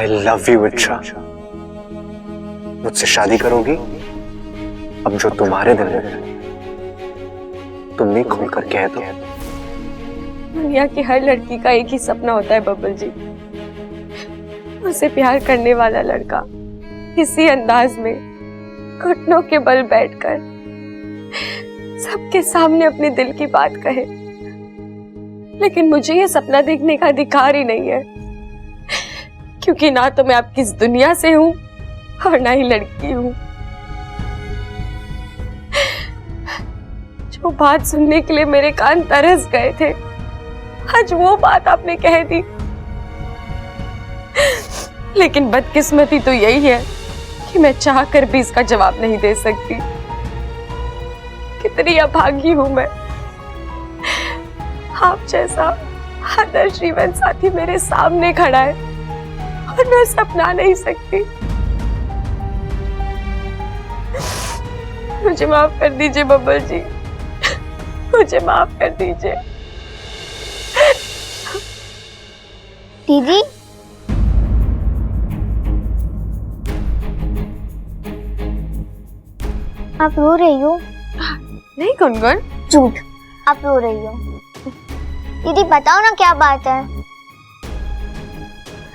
Love you इच्छा। मुझसे शादी करोगी? अब जो तुम्हारे दिल में है तुम नहीं खुलकर कह दो। दुनिया की हर लड़की का एक ही सपना होता है बब्बल जी, उसे प्यार करने वाला लड़का इसी अंदाज में घुटनों के बल बैठकर सबके सामने अपने दिल की बात कहे। लेकिन मुझे ये सपना देखने का अधिकार ही नहीं है, क्योंकि ना तो मैं आपकी इस दुनिया से हूं और ना ही लड़की हूं। जो बात सुनने के लिए मेरे कान तरस गए थे, आज वो बात आपने कह दी। लेकिन बदकिस्मती तो यही है कि मैं चाहकर भी इसका जवाब नहीं दे सकती। कितनी अभागी हूं मैं। आप जैसा आदर्श जीवन साथी मेरे सामने खड़ा है और मैं उसे अपना नहीं सकती। मुझे माफ कर दीजिए बब्बल जी, मुझे माफ कर दीजिए। दीदी, आप रो रही हो? नहीं गुनगुन, झूठ, आप रो रही हो। दीदी बताओ ना क्या बात है।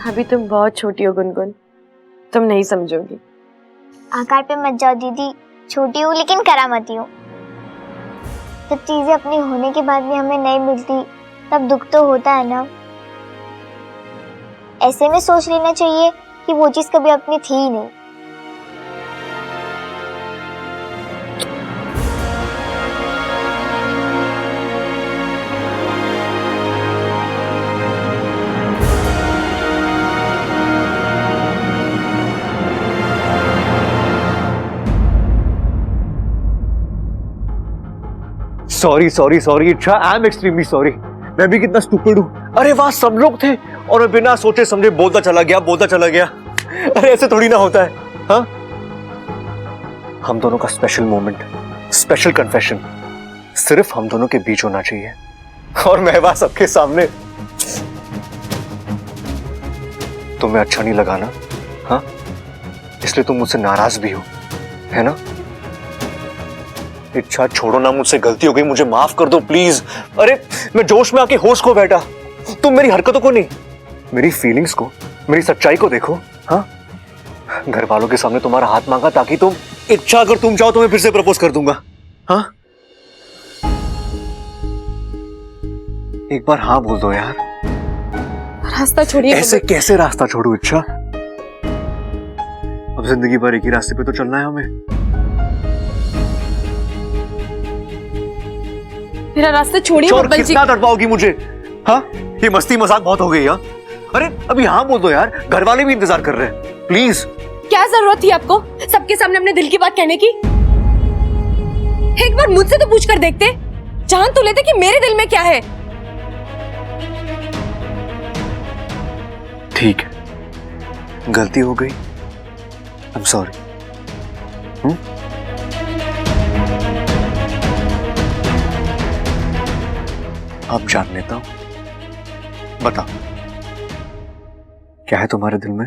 अभी तुम बहुत छोटी हो गुनगुन, तुम नहीं समझोगी। आकार पे मत जाओ दीदी, छोटी हूँ लेकिन करामती हूँ। जब चीजें अपनी होने के बाद भी हमें नहीं मिलती तब दुख तो होता है ना। ऐसे में सोच लेना चाहिए कि वो चीज कभी अपनी थी ही नहीं। सॉरी सॉरी सॉरी इच्छा, आई एम एक्सट्रीमली सॉरी। मैं भी कितना स्टूपिड हूँ। अरे वहां सब लोग थे और मैं बिना सोचे समझे बोलता चला गया। अरे ऐसे थोड़ी ना होता है। हाँ, हम दोनों का स्पेशल मोमेंट, स्पेशल कन्फेशन सिर्फ हम दोनों के बीच होना चाहिए, और मैं वहां सबके सामने। तुम्हें अच्छा नहीं लगा ना? हाँ, इसलिए तुम मुझसे नाराज भी हो, है ना? इच्छा छोड़ो ना, मुझसे गलती हो गई, मुझे माफ कर दो प्लीज। अरे मैं जोश में आके होश खो बैठा। तुम मेरी हरकतों को नहीं, मेरी फीलिंग्स को, मेरी सच्चाई को देखो। हाँ, घर वालों के सामने तुम्हारा हाथ मांगा ताकि तुम, इच्छा अगर तुम चाहो तो मैं फिर से प्रपोज कर दूंगा। हाँ, एक बार हाँ बोल दो यार। रास्ता छोड़िए। ऐसे कैसे रास्ता छोड़ू इच्छा? अब जिंदगी भर एक ही रास्ते पे तो चलना है हमें। मेरा रास्ता छोड़िए बब्बल जी। कितना तड़पाओगी मुझे? हाँ, ये मस्ती मजाक बहुत हो गई। हाँ, अरे अभी हाँ बोल दो यार, घर वाले भी इंतजार कर रहे हैं, प्लीज। क्या जरूरत थी आपको सबके सामने अपने दिल की बात कहने की? एक बार मुझसे तो पूछ कर देखते, जान तो लेते कि मेरे दिल में क्या है। ठीक है, गलती हो गई, आई एम सॉरी। अब जान लेता हूं, बताओ क्या है तुम्हारे दिल में?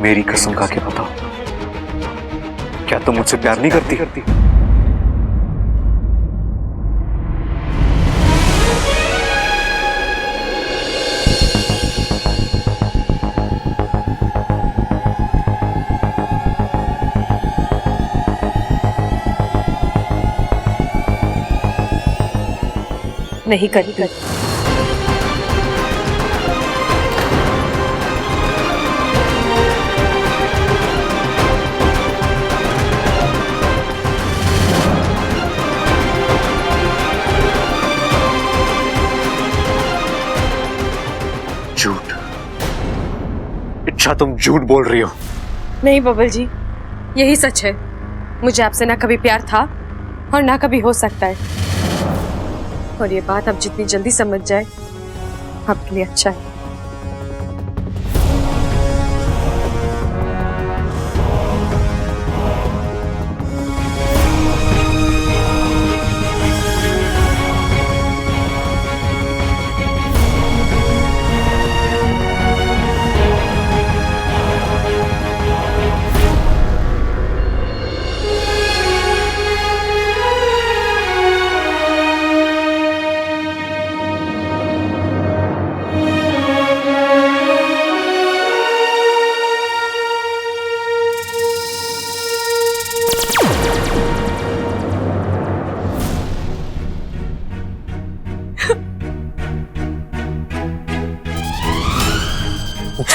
मेरी कसम खा के बताओ, क्या तुम मुझसे प्यार नहीं करती? नहीं करती। झूठ। इच्छा, तुम झूठ बोल रही हो। नहीं बब्बल जी, यही सच है। मुझे आपसे ना कभी प्यार था और ना कभी हो सकता है, और ये बात आप जितनी जल्दी समझ जाए आपके लिए अच्छा है।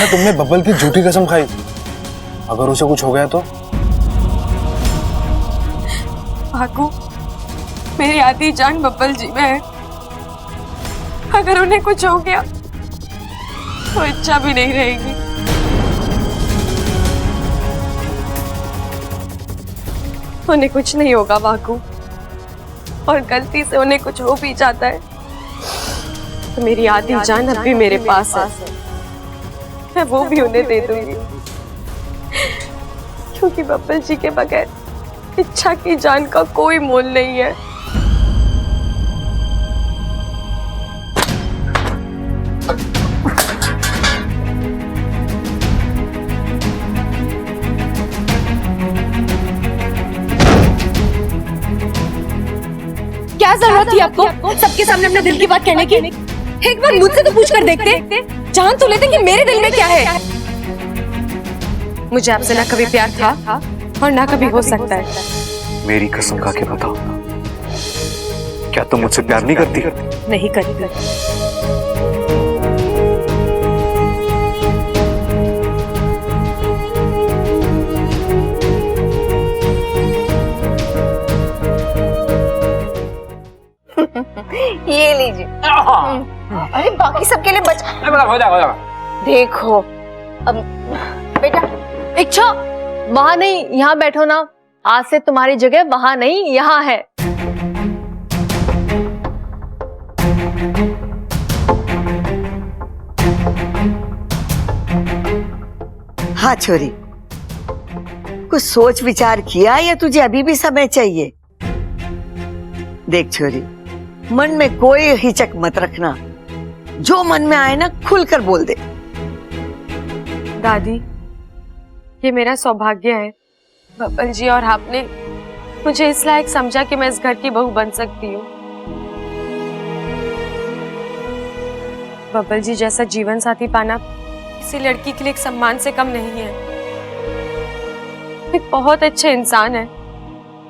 अच्छा तुमने बब्बल की झूठी कसम खाई, अगर उसे कुछ हो गया तो? भागू, मेरी आधी जान बब्बल जी में है। अगर उन्हें कुछ हो गया तो इच्छा भी नहीं रहेगी। उन्हें कुछ नहीं होगा भागू, और गलती से उन्हें कुछ हो भी जाता है तो मेरी आधी जान अब भी मेरे पास है। मैं वो भी उन्हें दे दूंगी, क्योंकि बब्बल जी के बगैर इच्छा की जान का कोई मोल नहीं है। क्या जरूरत थी आपको सबके सामने अपने दिल की बात कहने की? एक बार मुझसे तो पूछ कर देखते, जान तो लेते कि मेरे दिल में क्या है। मुझे आपसे ना कभी प्यार था और ना कभी हो सकता है। मेरी कसम खा के बताओ, क्या तुम मुझसे प्यार नहीं करती? नहीं करती। ये लीजिए। अरे बाकी सबके लिए बचा। हो जाएगा। देखो अब बेटा, इच्छा वहां नहीं यहाँ बैठो ना। आज से तुम्हारी जगह वहां नहीं यहाँ है। हाँ छोरी, कुछ सोच विचार किया या तुझे अभी भी समय चाहिए? देख छोरी, मन में कोई हिचक मत रखना, जो मन में आए ना खुलकर बोल दे। दादी, ये मेरा सौभाग्य है। बब्बल जी और आपने मुझे इस लायक समझा कि मैं इस घर की बहू बन सकती हूँ। बब्बल जी जैसा जीवन साथी पाना किसी लड़की के लिए एक सम्मान से कम नहीं है। एक बहुत अच्छे इंसान है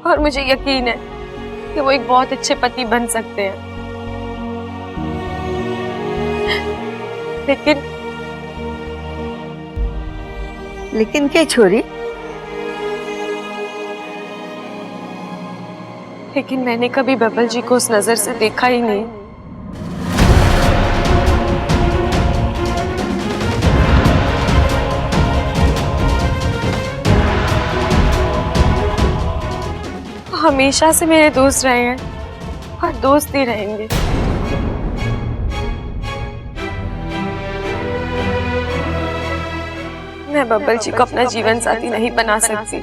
और मुझे यकीन है कि वो एक बहुत अच्छे पति बन सकते हैं। लेकिन क्या छोरी? लेकिन मैंने कभी बब्बल जी को उस नजर से देखा ही नहीं। हमेशा से मेरे दोस्त रहे हैं और दोस्त ही रहेंगे। मैं बब्बल जी को अपना जीवन साथी नहीं बना सकती।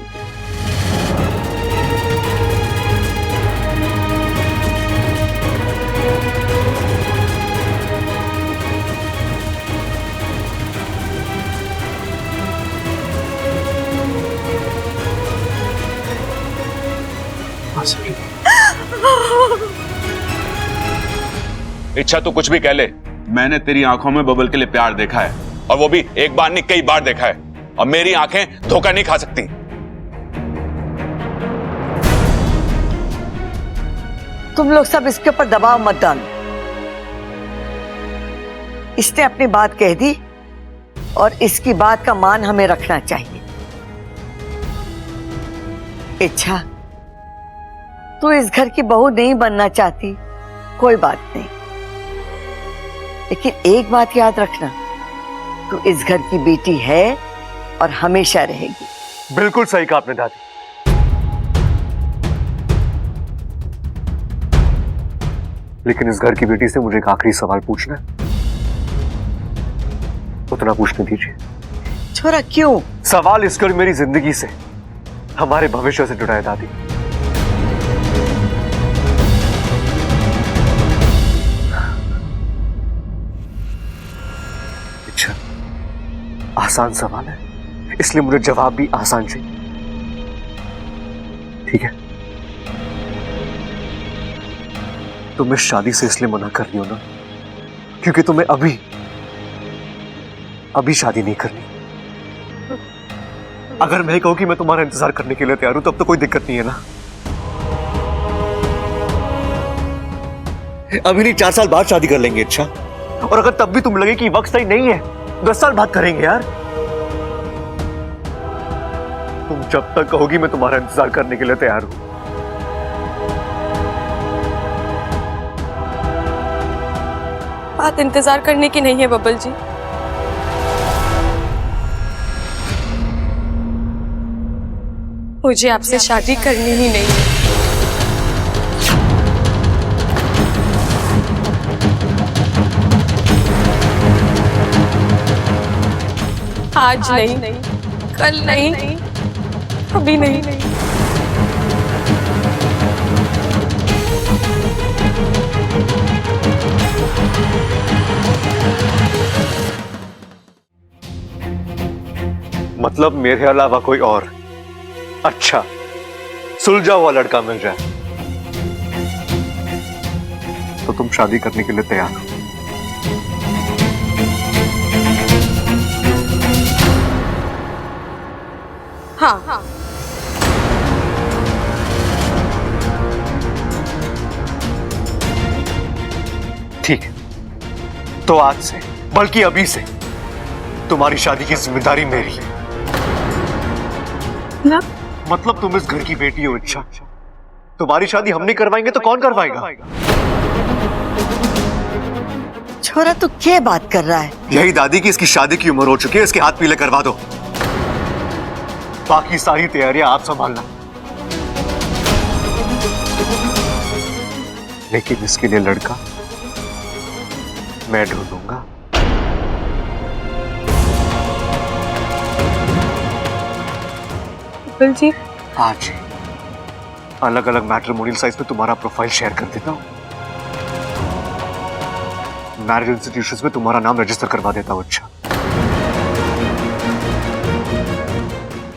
इच्छा तो कुछ भी कह ले, मैंने तेरी आंखों में बबल के लिए प्यार देखा है, और वो भी एक बार नहीं कई बार देखा है, और मेरी आंखें धोखा नहीं खा सकती। तुम लोग सब इसके ऊपर दबाव मत डालो। इसने अपनी बात कह दी और इसकी बात का मान हमें रखना चाहिए। इच्छा, तू इस घर की बहू नहीं बनना चाहती, कोई बात नहीं, लेकिन एक बात याद रखना, तू इस घर की बेटी है और हमेशा रहेगी। बिल्कुल सही कहा आपने दादी। लेकिन इस घर की बेटी से मुझे एक आखिरी सवाल पूछना है, उतना पूछने दीजिए। छोरा क्यों? सवाल इसके और मेरी जिंदगी से, हमारे भविष्य से जुड़ा है दादी। अच्छा, आसान सवाल है, इसलिए मुझे जवाब भी आसान चाहिए, ठीक है? तुम इस शादी से इसलिए मना कर रही हो ना क्योंकि तुम्हें अभी शादी नहीं करनी। अगर मैं कहूं कि मैं तुम्हारा इंतजार करने के लिए तैयार हूं, तब तो कोई दिक्कत नहीं है ना। अभी नहीं, 4 साल बाद शादी कर लेंगे। अच्छा, और अगर तब भी तुम लगे कि वक्त सही नहीं है 10 साल बाद करेंगे यार। तुम जब तक कहोगी मैं तुम्हारा इंतजार करने के लिए तैयार हूं। बात इंतजार करने की नहीं है बबल जी। मुझे आपसे शादी करनी ही नहीं है। आज नहीं, कल नहीं, अभी नहीं। मतलब मेरे अलावा कोई और अच्छा सुलझा हुआ लड़का मिल जाए तो तुम शादी करने के लिए तैयार हो? हाँ। ठीक है, तो आज से बल्कि अभी से तुम्हारी शादी की जिम्मेदारी मेरी है। मतलब तुम इस घर की बेटी हो इच्छा, तुम्हारी शादी हम नहीं करवाएंगे तो कौन करवाएगा? छोरा तू क्या बात कर रहा है? यही दादी की इसकी शादी की उम्र हो चुकी है, इसके हाथ पीले करवा दो। बाकी सारी तैयारियां आप संभालना, लेकिन इसके लिए लड़का मैं ढूंढूंगा। बबल जी, आज अलग अलग मैट्रिमोनियल साइट्स पे तुम्हारा प्रोफाइल शेयर कर देता हूं, मैरिज इंस्टीट्यूशंस में तुम्हारा नाम रजिस्टर करवा देता हूं। अच्छा,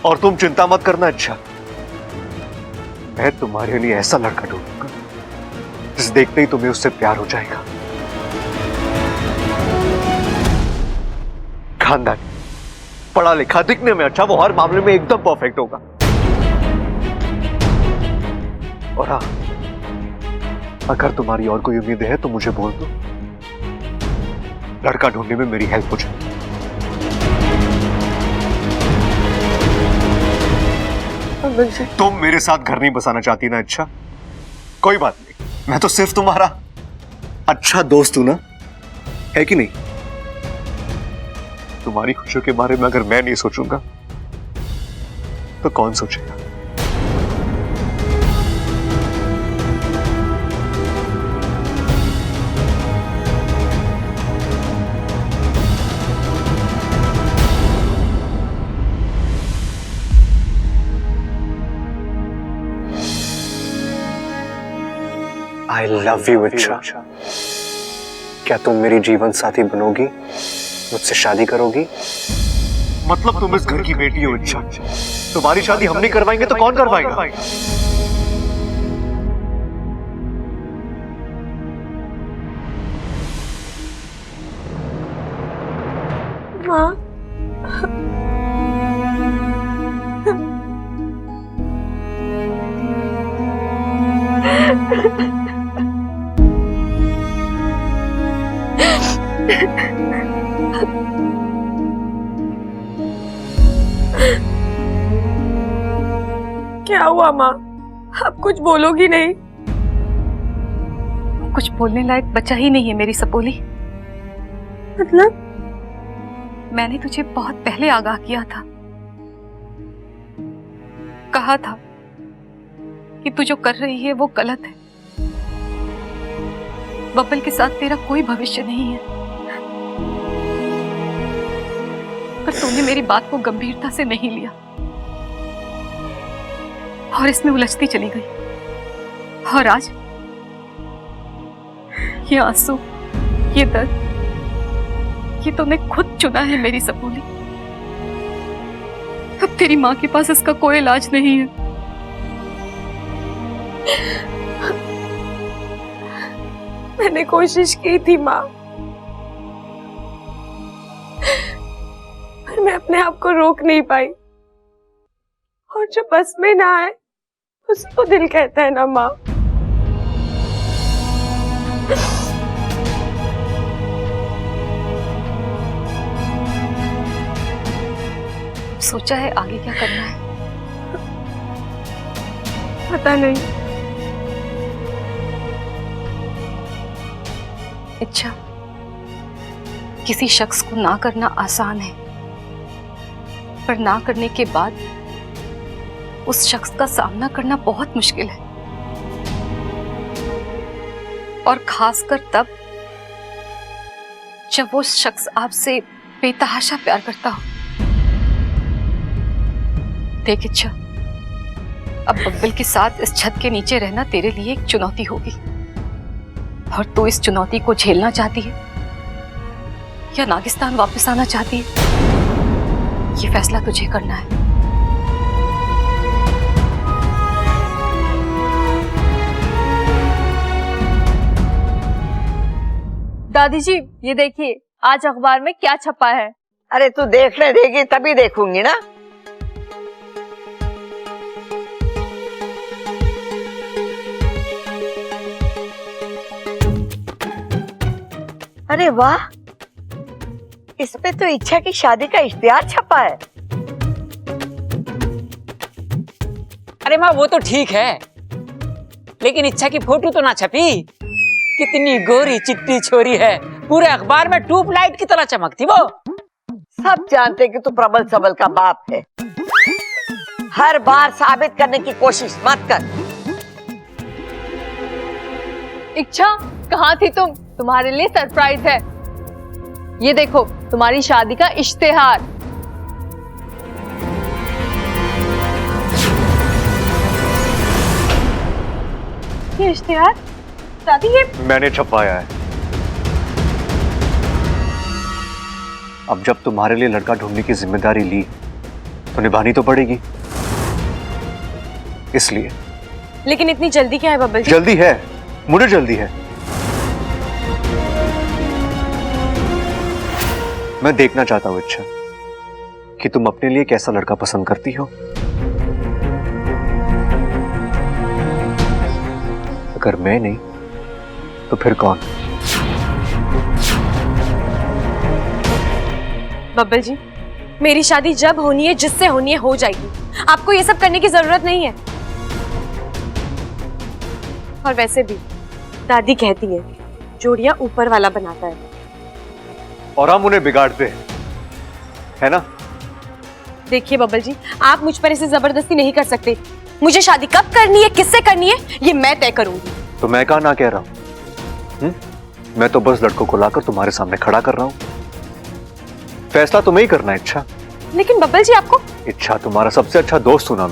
और तुम चिंता मत करना अच्छा, मैं तुम्हारे लिए ऐसा लड़का ढूंढूंगा जिस देखते ही तुम्हें उससे प्यार हो जाएगा। खानदानी, पढ़ा लिखा, दिखने में अच्छा, वो हर मामले में एकदम परफेक्ट होगा। और हाँ, अगर तुम्हारी और कोई उम्मीद है तो मुझे बोल दो, लड़का ढूंढने में मेरी हेल्प हो जाए। तुम मेरे साथ घर नहीं बसाना चाहती ना? अच्छा, कोई बात नहीं, मैं तो सिर्फ तुम्हारा अच्छा दोस्त हूं ना, है कि नहीं? तुम्हारी खुशियों के बारे में अगर मैं नहीं सोचूंगा तो कौन सोचेगा? I love you, इच्छा। क्या तुम मेरी जीवन साथी बनोगी? मुझसे शादी करोगी? मतलब तुम इस घर की बेटी हो इच्छा, तुम्हारी शादी हम नहीं करवाएंगे तो कौन करवाएगा? माँ, क्या हुआ माँ? आप कुछ बोलोगी नहीं? कुछ बोलने लायक बचा ही नहीं है मेरी सपोली। मतलब? मैंने तुझे बहुत पहले आगाह किया था, कहा था कि तू जो कर रही है वो गलत है। बब्बल के साथ तेरा कोई भविष्य नहीं है, पर तूने मेरी बात को गंभीरता से नहीं लिया और इसमें उलझती चली गई। और आज ये आंसू, ये दर्द, ये तूने खुद चुना है मेरी सपोली। अब तेरी माँ के पास इसका कोई इलाज नहीं है। मैंने कोशिश की थी माँ, पर मैं अपने आप को रोक नहीं पाई। और जो बस में ना आए उसको दिल कहता है ना माँ। सोचा है आगे क्या करना है? पता नहीं। इच्छा, किसी शख्स को ना करना आसान है, पर ना करने के बाद उस शख्स का सामना करना बहुत मुश्किल है, और खासकर तब जब वो शख्स आपसे बेतहाशा प्यार करता हो। देख इच्छा, अब बब्बल के साथ इस छत के नीचे रहना तेरे लिए एक चुनौती होगी, और तू इस चुनौती को झेलना चाहती है या नागिस्तान वापस आना चाहती है, ये फैसला तुझे करना है। दादी जी, ये देखिए आज अखबार में क्या छपा है। अरे तू देखने देगी तभी देखूंगी ना। अरे वाह, इसमें तो इच्छा की शादी का इश्तिहार छपा है। अरे माँ वो तो ठीक है, लेकिन इच्छा की फोटो तो ना छपी। कितनी गोरी चिट्टी छोरी है, पूरे अखबार में ट्यूबलाइट की तरह चमकती वो। सब जानते कि तू प्रबल सबल का बाप है, हर बार साबित करने की कोशिश मत कर। इच्छा, कहाँ थी तुम? तुम्हारे लिए सरप्राइज है। ये देखो तुम्हारी शादी का इश्तिहार। ये इश्तिहार दादी, ये मैंने छपवाया है। अब जब तुम्हारे लिए लड़का ढूंढने की जिम्मेदारी ली तो निभानी तो पड़ेगी, इसलिए। लेकिन इतनी जल्दी क्या है बब्बल जी? जल्दी है, मुझे जल्दी है। मैं देखना चाहता हूं इच्छा कि तुम अपने लिए कैसा लड़का पसंद करती हो। अगर मैं नहीं तो फिर कौन? बब्बल जी, मेरी शादी जब होनी है, जिससे होनी है, हो जाएगी। आपको ये सब करने की जरूरत नहीं है। और वैसे भी दादी कहती है जोड़ियां ऊपर वाला बनाता है, और हम उन्हें बिगाड़ते हैं, है ना? देखिए बब्बल जी, आप मुझ पर इसे जबरदस्ती नहीं कर सकते। मुझे शादी कब करनी है, किससे करनी है, ये मैं तय करूंगी। तो मैं कहा ना कह रहा हूं? मैं तो बस लड़कों को लाकर तुम्हारे सामने खड़ा कर रहा हूं। फैसला तुम्हें ही करना है इच्छा। लेकिन बब्बल जी, आपको इच्छा, तुम्हारा सबसे अच्छा दोस्त हूं ना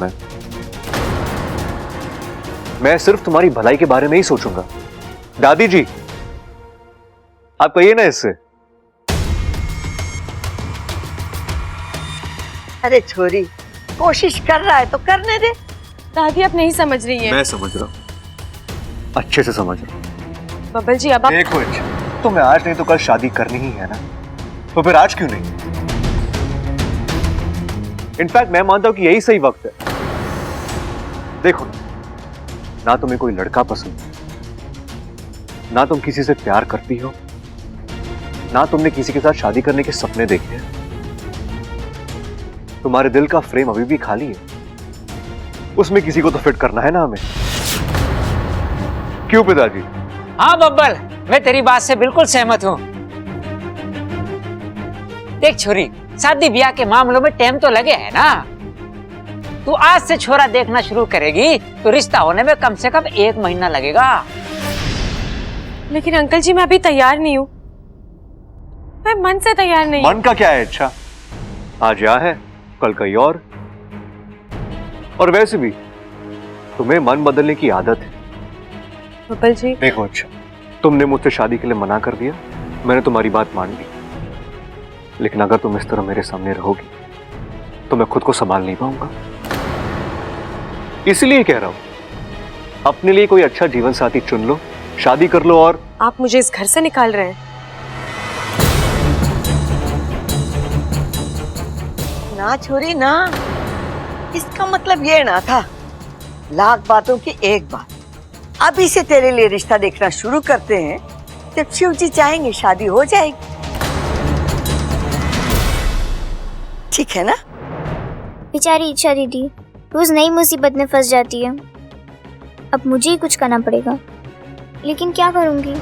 मैं सिर्फ तुम्हारी भलाई के बारे में ही सोचूंगा। दादी जी, आप कहिए ना इससे। अरे छोरी, कोशिश कर रहा है तो करने दे। दादी आप नहीं समझ रही है। मैं समझ रहा हूं, अच्छे से समझ रहा हूं। बब्बल जी अब आप देखो इच्छा, तुम्हें आज नहीं तो कल शादी करनी ही है ना, तो फिर आज क्यों नहीं? इनफैक्ट मैं मानता हूं कि यही सही वक्त है। देखो ना तुम्हें कोई लड़का पसंद, ना तुम किसी से प्यार करती हो, ना तुमने किसी के साथ शादी करने के सपने देखे हैं। तुम्हारे दिल का फ्रेम अभी भी खाली है, उसमें किसी को तो फिट करना है ना हमें। क्यों पिताजी? हाँ बब्बल, मैं तेरी बात से बिल्कुल सहमत हूँ। देख छोरी, शादी ब्याह के मामलों में टाइम तो लगे है ना। तू आज से छोरा देखना शुरू करेगी तो रिश्ता होने में कम से कम 1 महीना लगेगा। लेकिन अंकल जी, मैं अभी तैयार नहीं हूँ। मैं मन से तैयार नहीं। मन का क्या है इच्छा? आज यहाँ है, कल कहीं और वैसे भी तुम्हें मन बदलने की आदत है। बब्बल जी देखो अच्छा, तुमने मुझसे शादी के लिए मना कर दिया, मैंने तुम्हारी बात मान ली, लेकिन अगर तुम इस तरह मेरे सामने रहोगी तो मैं खुद को संभाल नहीं पाऊंगा। इसलिए कह रहा हूं, अपने लिए कोई अच्छा जीवन साथी चुन लो, शादी कर लो। और आप मुझे इस घर से निकाल रहे हैं? ना छोरी ना, इसका मतलब ये ना था। लाख बातों की एक बात, अभी से तेरे लिए रिश्ता देखना शुरू करते हैं, जब शिव जी चाहेंगे शादी हो जाएगी। ठीक है ना? बेचारी इच्छा दीदी रोज नई मुसीबत में फंस जाती है। अब मुझे ही कुछ करना पड़ेगा, लेकिन क्या करूंगी?